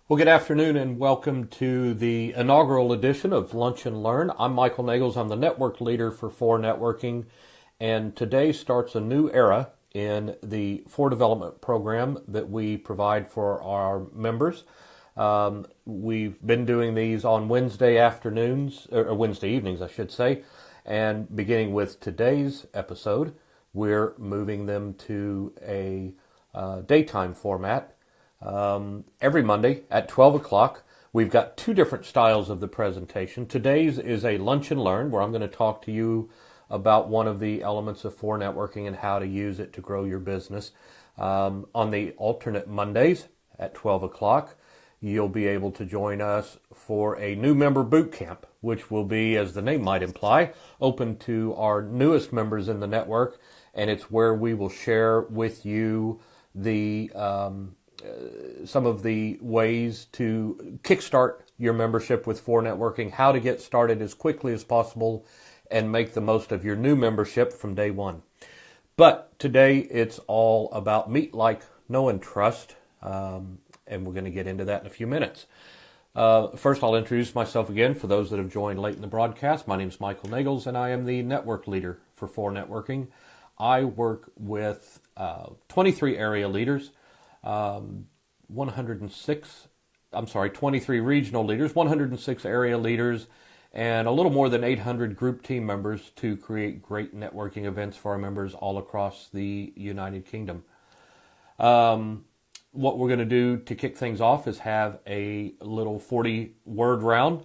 Well, good afternoon and welcome to the inaugural edition of Lunch and Learn. I'm Michael Nagels. I'm the network leader for 4Networking, and today starts a new era in the 4Development program that we provide for our members. We've been doing these on Wednesday afternoons, or Wednesday evenings, I should say, and beginning with today's episode, we're moving them to a daytime format. Every Monday at 12 o'clock. We've got two different styles of the presentation. Today's is a lunch and learn, where I'm going to talk to you about one of the elements of 4Networking and how to use it to grow your business. On the alternate Mondays at 12 o'clock, you'll be able to join us for a new member boot camp, which will be, as the name might imply, open to our newest members in the network. And it's where we will share with you the some of the ways to kickstart your membership with 4Networking, how to get started as quickly as possible and make the most of your new membership from day one. But today it's all about meet, like, know, and trust, and we're going to get into that in a few minutes. First, I'll introduce myself again for those that have joined late in the broadcast. My name is Michael Nagels, and I am the network leader for 4Networking. I work with 23 area leaders, 23 regional leaders, 106 area leaders, and a little more than 800 group team members to create great networking events for our members all across the United Kingdom. What we're going to do to kick things off is have a little 40-word round.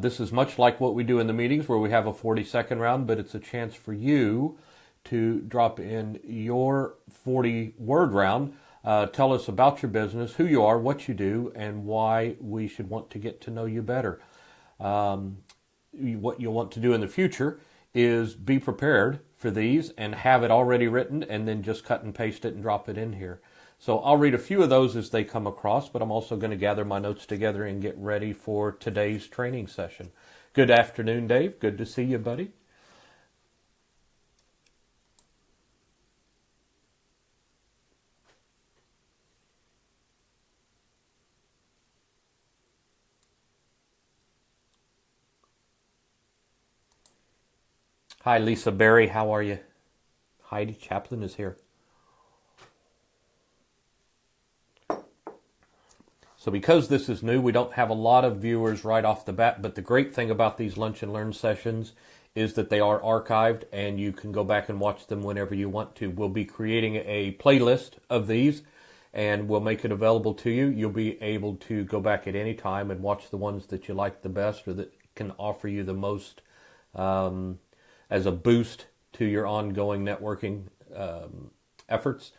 This is much like what we do in the meetings where we have a 40-second round, but it's a chance for you to drop in your 40-word round. Tell us about your business, who you are, what you do, and why we should want to get to know you better. What you'll want to do in the future is be prepared for these and have it already written and then just cut and paste it and drop it in here. So I'll read a few of those as they come across, but I'm also going to gather my notes together and get ready for today's training session. Good afternoon, Dave. Good to see you, buddy. Hi, Lisa Berry. How are you? Heidi Chaplin is here. So because this is new, we don't have a lot of viewers right off the bat, but the great thing about these Lunch and Learn sessions is that they are archived and you can go back and watch them whenever you want to. We'll be creating a playlist of these and we'll make it available to you. You'll be able to go back at any time and watch the ones that you like the best or that can offer you the most as a boost to your ongoing networking efforts.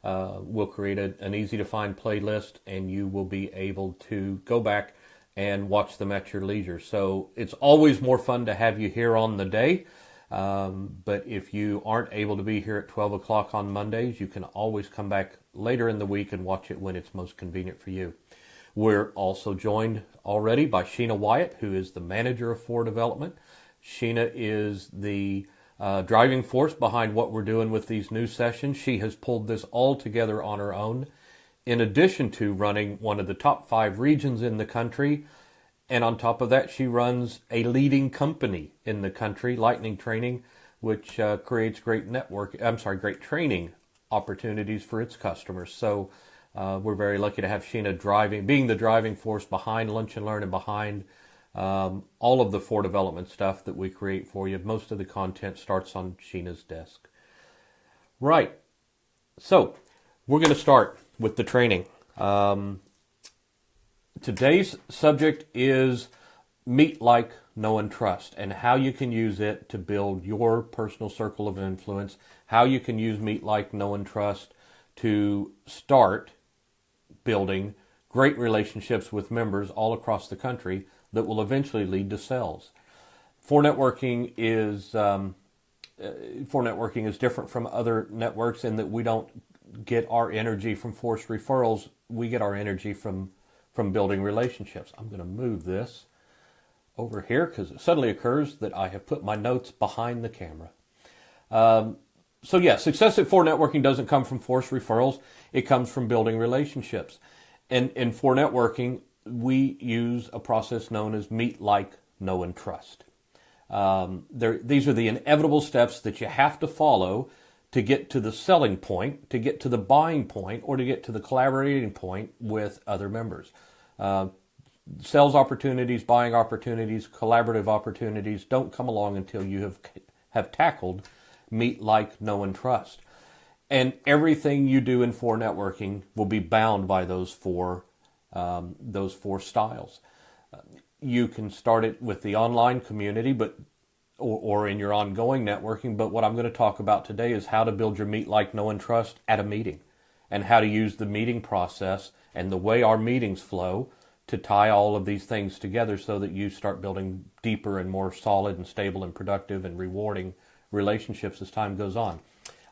We'll create an easy-to-find playlist, and you will be able to go back and watch them at your leisure. So it's always more fun to have you here on the day, but if you aren't able to be here at 12 o'clock on Mondays, you can always come back later in the week and watch it when it's most convenient for you. We're also joined already by Sheena Wyatt, who is the manager of 4Development. Sheena is the driving force behind what we're doing with these new sessions. She has pulled this all together on her own, in addition to running one of the top 5 regions in the country. And on top of that, she runs a leading company in the country, Lightning Training, which creates great training opportunities for its customers. So we're very lucky to have Sheena being the driving force behind Lunch and Learn and behind all of the 4Development stuff that we create for you. Most of the content starts on Sheena's desk. Right. So we're going to start with the training. Today's subject is meet, like, know, and trust, and how you can use it to build your personal circle of influence, how you can use meet, like, know, and trust to start building great relationships with members all across the country that will eventually lead to sales. 4Networking is different from other networks in that we don't get our energy from forced referrals. We get our energy from building relationships. I'm going to move this over here because it suddenly occurs that I have put my notes behind the camera. Success at 4Networking doesn't come from forced referrals. It comes from building relationships. And for networking, we use a process known as meet, like, know, and trust. These are the inevitable steps that you have to follow to get to the selling point, to get to the buying point, or to get to the collaborating point with other members. Sales opportunities, buying opportunities, collaborative opportunities don't come along until you have tackled meet, like, know, and trust. And everything you do in for networking will be bound by those four styles. You can start it with the online community, or in your ongoing networking. But what I'm going to talk about today is how to build your meet, like, know, and trust at a meeting, and how to use the meeting process and the way our meetings flow to tie all of these things together so that you start building deeper and more solid and stable and productive and rewarding relationships as time goes on.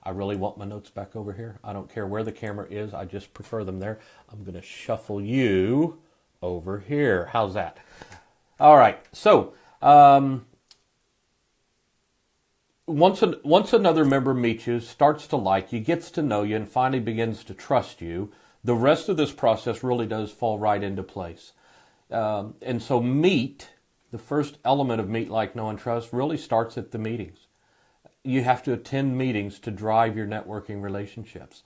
I really want my notes back over here. I don't care where the camera is. I just prefer them there. I'm going to shuffle you over here. How's that? All right. So once another member meets you, starts to like you, gets to know you, and finally begins to trust you, the rest of this process really does fall right into place. And so meet, the first element of meet, like, know, and trust, really starts at the meetings. You have to attend meetings to drive your networking relationships.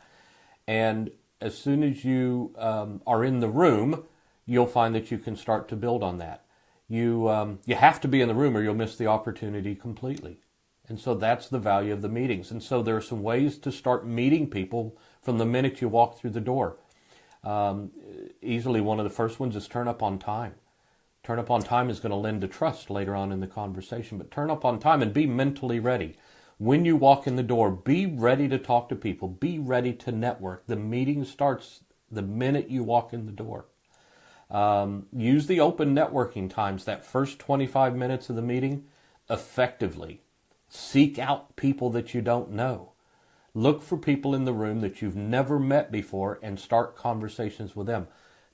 And as soon as you are in the room, you'll find that you can start to build on that. You have to be in the room or you'll miss the opportunity completely. And so that's the value of the meetings. And so there are some ways to start meeting people from the minute you walk through the door. Easily one of the first ones is turn up on time. Turn up on time is going to lend to trust later on in the conversation, but turn up on time and be mentally ready. When you walk in the door, be ready to talk to people. Be ready to network. The meeting starts the minute you walk in the door. Use the open networking times, that first 25 minutes of the meeting, effectively. Seek out people that you don't know. Look for people in the room that you've never met before and start conversations with them.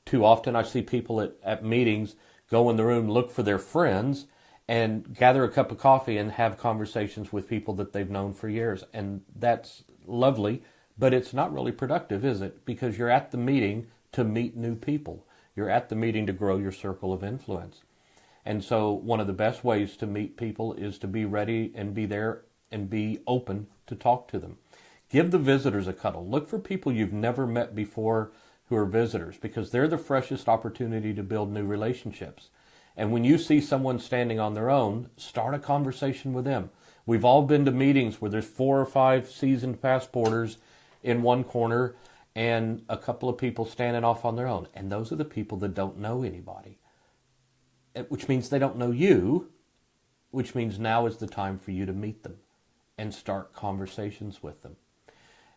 Too often I see people at meetings go in the room, look for their friends, and gather a cup of coffee and have conversations with people that they've known for years. And that's lovely, but it's not really productive, is it? Because you're at the meeting to meet new people. You're at the meeting to grow your circle of influence. And so one of the best ways to meet people is to be ready and be there and be open to talk to them. Give the visitors a cuddle. Look for people you've never met before who are visitors, because they're the freshest opportunity to build new relationships. And when you see someone standing on their own, start a conversation with them. We've all been to meetings where there's 4 or 5 seasoned passporters in one corner and a couple of people standing off on their own. And those are the people that don't know anybody, which means they don't know you, which means now is the time for you to meet them and start conversations with them.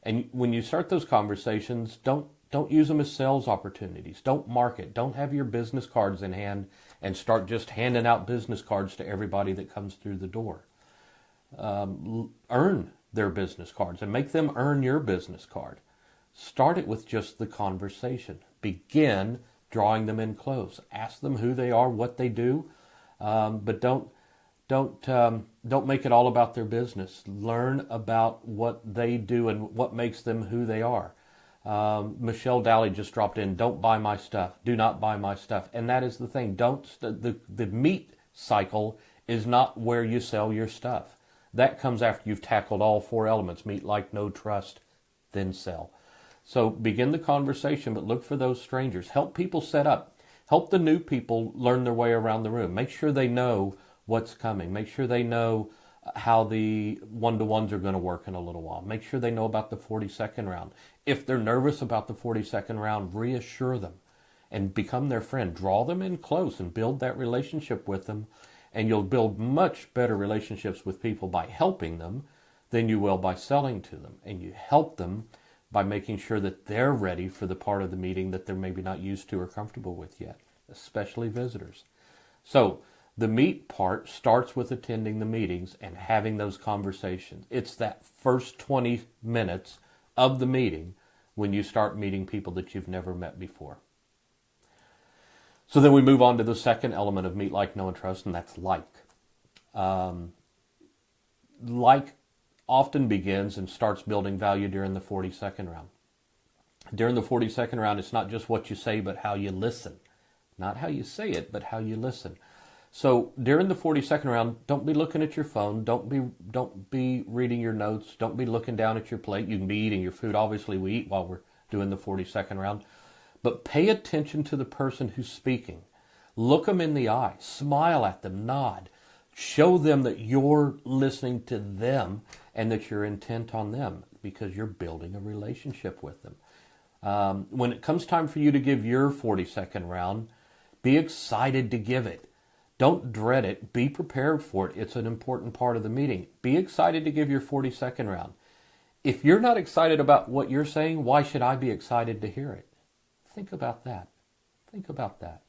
And when you start those conversations, don't use them as sales opportunities. Don't market. Don't have your business cards in hand and start just handing out business cards to everybody that comes through the door. Earn their business cards and make them earn your business card. Start it with just the conversation. Begin drawing them in close. Ask them who they are, what they do, but don't make it all about their business. Learn about what they do and what makes them who they are. Michelle Daly just dropped in, don't buy my stuff. Do not buy my stuff. And that is the thing. The meat cycle is not where you sell your stuff. That comes after you've tackled all 4 elements: meet, like, know, trust, then sell. So begin the conversation, but look for those strangers. Help people set up. Help the new people learn their way around the room. Make sure they know what's coming. Make sure they know how the one-to-ones are going to work in a little while. Make sure they know about the 40-second round. If they're nervous about the 40-second round, reassure them and become their friend. Draw them in close and build that relationship with them, and you'll build much better relationships with people by helping them than you will by selling to them. And you help them by making sure that they're ready for the part of the meeting that they're maybe not used to or comfortable with yet, especially visitors. So the meet part starts with attending the meetings and having those conversations. It's that first 20 minutes of the meeting when you start meeting people that you've never met before. So then we move on to the second element of meet, like, know, and trust, and that's like. Like often begins and starts building value during the 40-second round. During the 40-second round, it's not just what you say, but how you listen. Not how you say it, but how you listen. So during the 40-second round, don't be looking at your phone. Don't be reading your notes. Don't be looking down at your plate. You can be eating your food. Obviously, we eat while we're doing the 40-second round. But pay attention to the person who's speaking. Look them in the eye. Smile at them. Nod. Show them that you're listening to them and that you're intent on them, because you're building a relationship with them. When it comes time for you to give your 40-second round, be excited to give it. Don't dread it. Be prepared for it. It's an important part of the meeting. Be excited to give your 40-second round. If you're not excited about what you're saying, why should I be excited to hear it? Think about that. Think about that.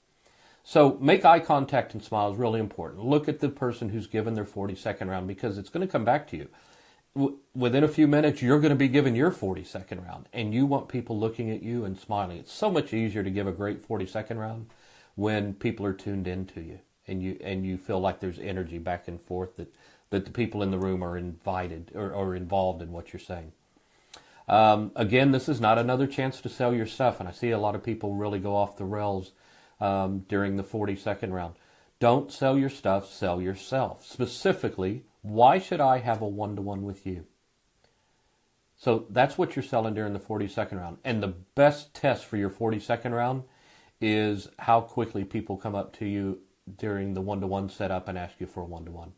So make eye contact and smile is really important. Look at the person who's given their 40-second round, because it's going to come back to you. Within a few minutes, you're going to be giving your 40-second round, and you want people looking at you and smiling. It's so much easier to give a great 40-second round when people are tuned into you, and you feel like there's energy back and forth, that the people in the room are invited or involved in what you're saying. Again, this is not another chance to sell your stuff, and I see a lot of people really go off the rails during the 40-second round. Don't sell your stuff, sell yourself. Specifically, why should I have a one-to-one with you? So that's what you're selling during the 40-second round. And the best test for your 40-second round is how quickly people come up to you during the one-to-one setup and ask you for a one-to-one.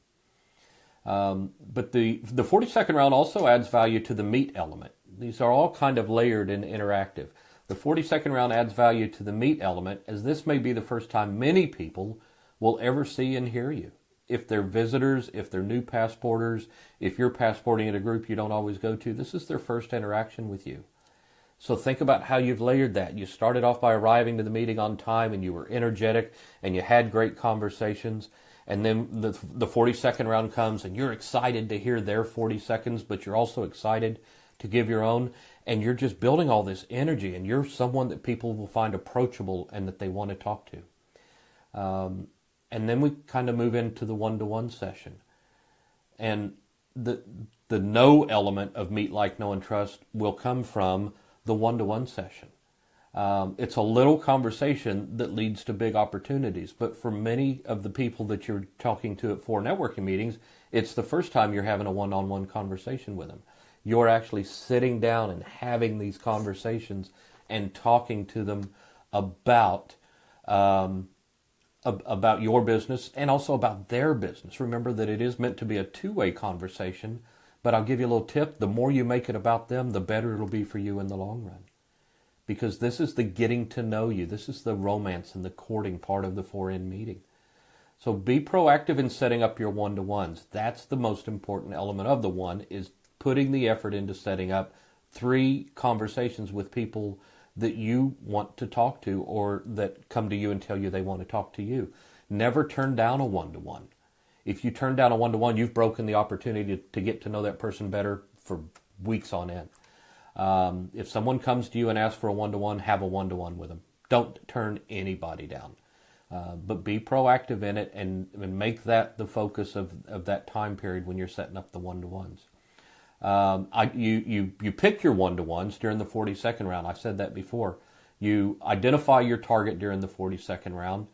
But the 40-second round also adds value to the meet element. These are all kind of layered and interactive. The 40-second round adds value to the meet element, as this may be the first time many people will ever see and hear you. If they're visitors, if they're new passporters, if you're passporting at a group you don't always go to, this is their first interaction with you. So think about how you've layered that. You started off by arriving to the meeting on time, and you were energetic, and you had great conversations. And then the 40-second round comes, and you're excited to hear their 40 seconds, but you're also excited to give your own. And you're just building all this energy, and you're someone that people will find approachable and that they want to talk to. And then we kind of move into the one-to-one session. And the know element of meet, like, know, and trust will come from the one-to-one session. It's a little conversation that leads to big opportunities. But for many of the people that you're talking to at 4 networking meetings, it's the first time you're having a one-on-one conversation with them. You're actually sitting down and having these conversations and talking to them about your business and also about their business. Remember that it is meant to be a two-way conversation, but I'll give you a little tip. The more you make it about them, the better it'll be for you in the long run. Because this is the getting to know you. This is the romance and the courting part of the 4N meeting. So be proactive in setting up your one-to-ones. That's the most important element of the one, is putting the effort into setting up 3 conversations with people that you want to talk to, or that come to you and tell you they want to talk to you. Never turn down a one-to-one. If you turn down a one-to-one, you've broken the opportunity to get to know that person better for weeks on end. If someone comes to you and asks for a one-to-one, have a one-to-one with them. Don't turn anybody down. But be proactive in it and make that the focus of that time period when you're setting up the one-to-ones. You pick your one-to-ones during the 40-second round. I said that before. You identify your target during the 40-second round,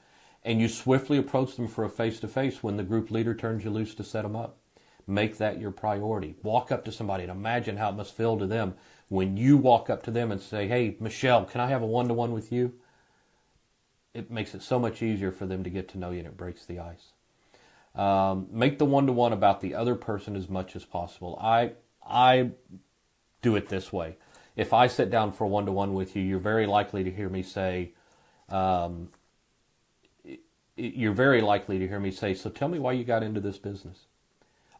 and you swiftly approach them for a face-to-face when the group leader turns you loose to set them up. Make that your priority. Walk up to somebody and imagine how it must feel to them when you walk up to them and say, "Hey, Michelle, can I have a one-to-one with you?" It makes it so much easier for them to get to know you, and it breaks the ice. Make the one-to-one about the other person as much as possible. I do it this way. If I sit down for a one-to-one with you, you're very likely to hear me say, so tell me why you got into this business.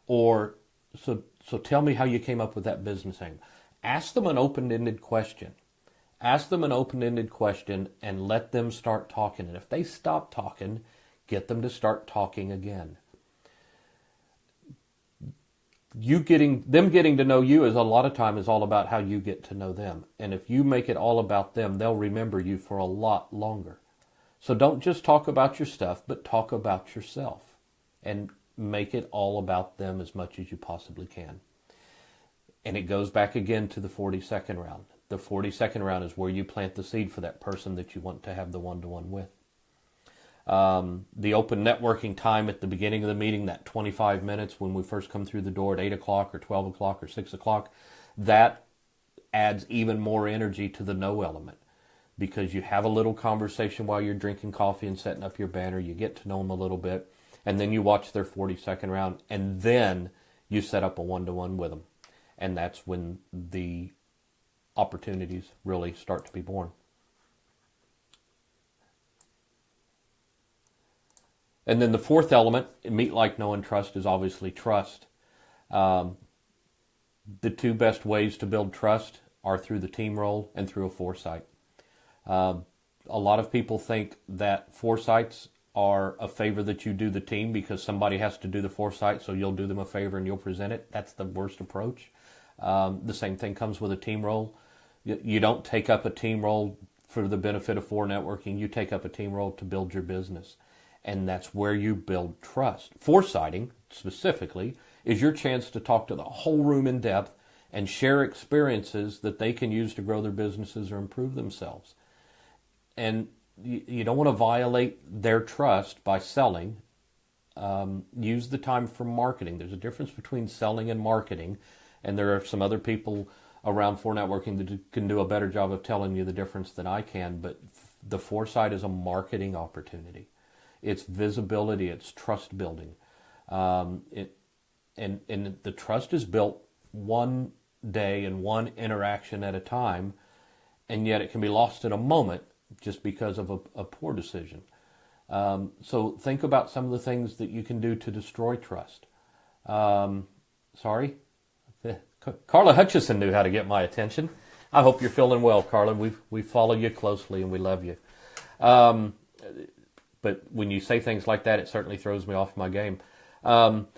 Or, so tell me how you came up with that business name. Ask them an open-ended question. Ask them an open-ended question and let them start talking. And if they stop talking, get them to start talking again. Them getting to know you is a lot of time is all about how you get to know them. And if you make it all about them, they'll remember you for a lot longer. So don't just talk about your stuff, but talk about yourself. And make it all about them as much as you possibly can. And it goes back again to the 40-second round. The 42nd round is where you plant the seed for that person that you want to have the one-to-one with. The open networking time at the beginning of the meeting, that 25 minutes when we first come through the door at 8 o'clock or 12 o'clock or 6 o'clock, that adds even more energy to the no element, because you have a little conversation while you're drinking coffee and setting up your banner. You get to know them a little bit, and then you watch their 42nd round, and then you set up a one-to-one with them. And that's when the opportunities really start to be born. And then the fourth element, meet, like, know, and trust, is obviously trust. The two best ways to build trust are through the team role and through a foresight. A lot of people think that foresights are a favor that you do the team because somebody has to do the foresight, so you'll do them a favor and you'll present it. That's the worst approach. The same thing comes with a team role. You don't take up a team role for the benefit of networking. You take up a team role to build your business. And that's where you build trust. Foresighting, specifically, is your chance to talk to the whole room in depth and share experiences that they can use to grow their businesses or improve themselves. And you don't want to violate their trust by selling. Use the time for marketing. There's a difference between selling and marketing, and there are some other people around for networking that can do a better job of telling you the difference than I can, but the foresight is a marketing opportunity. It's visibility, it's trust building. And the trust is built one day and one interaction at a time, and yet it can be lost in a moment just because of a poor decision. So think about some of the things that you can do to destroy trust. Carla Hutchison knew how to get my attention. I hope you're feeling well, Carla. We follow you closely and we love you. But when you say things like that, it certainly throws me off my game. Team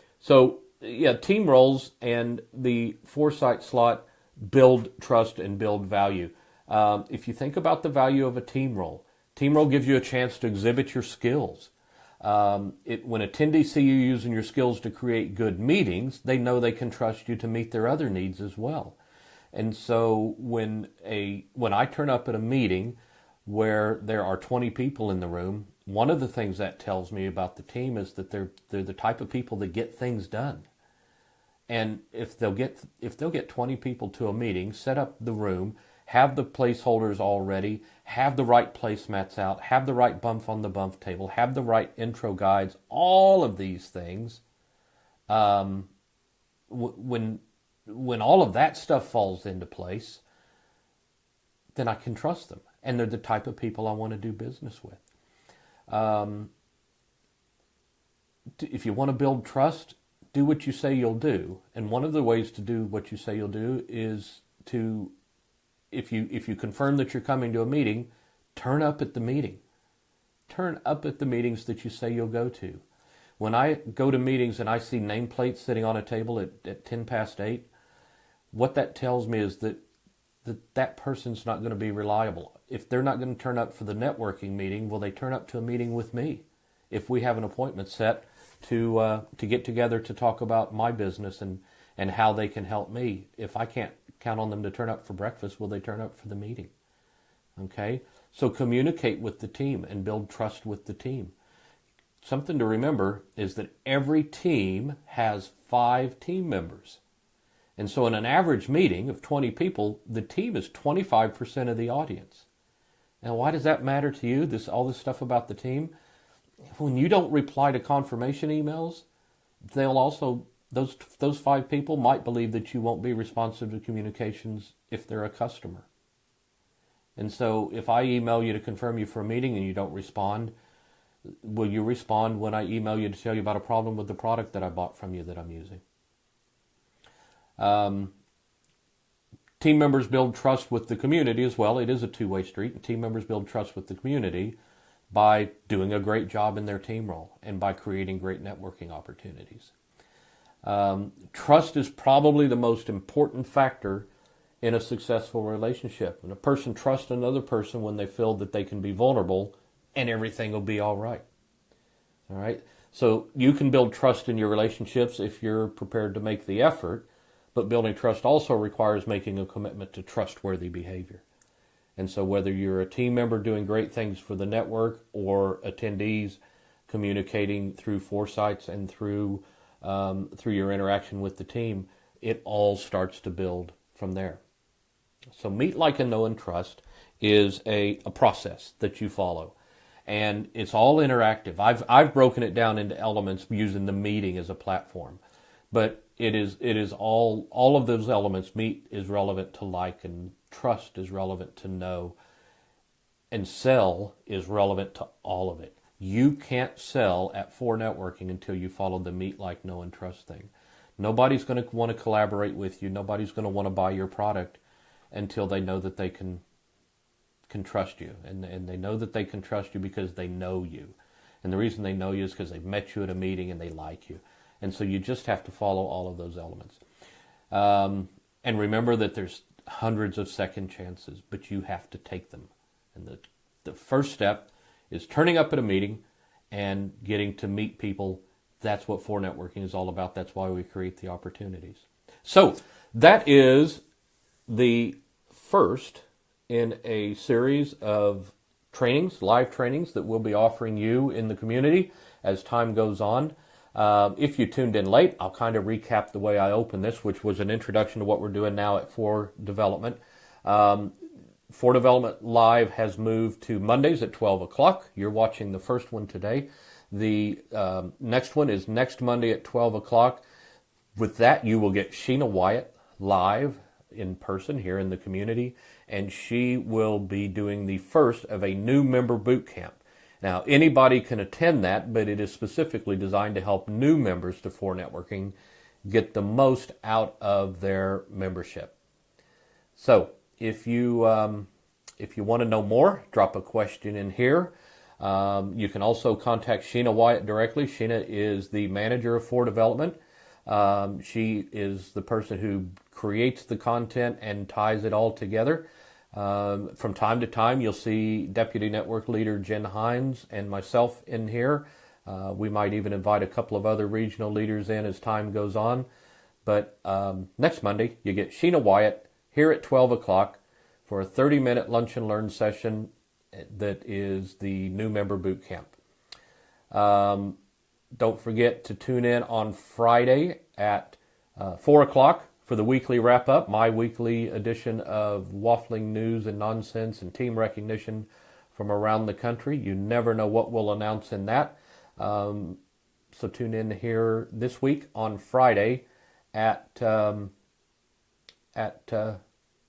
roles and the foresight slot build trust and build value. If you think about the value of a team role gives you a chance to exhibit your skills. When attendees see you using your skills to create good meetings, they know they can trust you to meet their other needs as well. And so when I turn up at a meeting where there are 20 people in the room, one of the things that tells me about the team is that they're the type of people that get things done. And if they'll get 20 people to a meeting, set up the room, have the placeholders all ready, have the right placemats out, have the right bump on the bump table, have the right intro guides, all of these things, when all of that stuff falls into place, then I can trust them. And they're the type of people I want to do business with. If you want to build trust, do what you say you'll do. And one of the ways to do what you say you'll do is to, if you confirm that you're coming to a meeting, turn up at the meeting. Turn up at the meetings that you say you'll go to. When I go to meetings and I see nameplates sitting on a table at 10 past 8, what that tells me is that person's not going to be reliable. If they're not going to turn up for the networking meeting, will they turn up to a meeting with me? If we have an appointment set to get together to talk about my business and how they can help me, if I can't count on them to turn up for breakfast, will they turn up for the meeting? Okay? So communicate with the team and build trust with the team. Something to remember is that every team has 5 team members. And so in an average meeting of 20 people, the team is 25% of the audience. Now, why does that matter to you, all this stuff about the team? When you don't reply to confirmation emails, they'll also, those 5 people might believe that you won't be responsive to communications if they're a customer. And so if I email you to confirm you for a meeting and you don't respond, will you respond when I email you to tell you about a problem with the product that I bought from you that I'm using? Team members build trust with the community as well. It is a two-way street. And team members build trust with the community by doing a great job in their team role and by creating great networking opportunities. Trust is probably the most important factor in a successful relationship. And a person trusts another person when they feel that they can be vulnerable and everything will be all right. All right? So you can build trust in your relationships if you're prepared to make the effort. But building trust also requires making a commitment to trustworthy behavior. And so whether you're a team member doing great things for the network or attendees communicating through foresights and through your interaction with the team, it all starts to build from there. So meet, like, and know and trust is a process that you follow. And it's all interactive. I've broken it down into elements using the meeting as a platform. But it is all of those elements. Meet is relevant to like, and trust is relevant to know, and sell is relevant to all of it. You can't sell at 4Networking until you follow the meet, like, know, and trust thing. Nobody's going to want to collaborate with you. Nobody's going to want to buy your product until they know that they can trust you. And they know that they can trust you because they know you. And the reason they know you is because they've met you at a meeting and they like you. And so you just have to follow all of those elements. And remember that there's hundreds of second chances, but you have to take them. And the first step is turning up at a meeting and getting to meet people. That's what 4Networking is all about. That's why we create the opportunities. So that is the first in a series of trainings, live trainings, that we'll be offering you in the community as time goes on. If you tuned in late, I'll kind of recap the way I opened this, which was an introduction to what we're doing now at 4Development. 4Development Live has moved to Mondays at 12 o'clock. You're watching the first one today. The next one is next Monday at 12 o'clock. With that, you will get Sheena Wyatt live in person here in the community, and she will be doing the first of a new member boot camp. Now, anybody can attend that, but it is specifically designed to help new members to 4Networking get the most out of their membership. So, if you want to know more, drop a question in here. You can also contact Sheena Wyatt directly. Sheena is the manager of 4Development. She is the person who creates the content and ties it all together. From time to time, you'll see Deputy Network Leader Jen Hines and myself in here. We might even invite a couple of other regional leaders in as time goes on. But next Monday, you get Sheena Wyatt here at 12 o'clock for a 30-minute lunch and learn session that is the new member boot camp. Don't forget to tune in on Friday at 4 o'clock for the weekly wrap-up, my weekly edition of waffling news and nonsense and team recognition from around the country. You never know what we'll announce in that. So tune in here this week on Friday at 4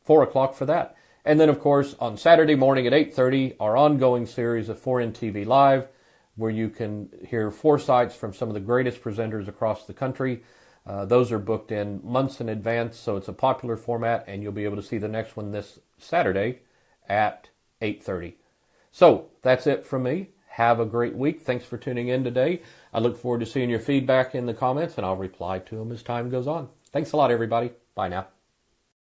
o'clock for that. And then, of course, on Saturday morning at 8:30, our ongoing series of 4NTV Live, where you can hear foresights from some of the greatest presenters across the country. Those are booked in months in advance, so it's a popular format, and you'll be able to see the next one this Saturday at 8:30. So that's it from me. Have a great week. Thanks for tuning in today. I look forward to seeing your feedback in the comments, and I'll reply to them as time goes on. Thanks a lot, everybody. Bye now.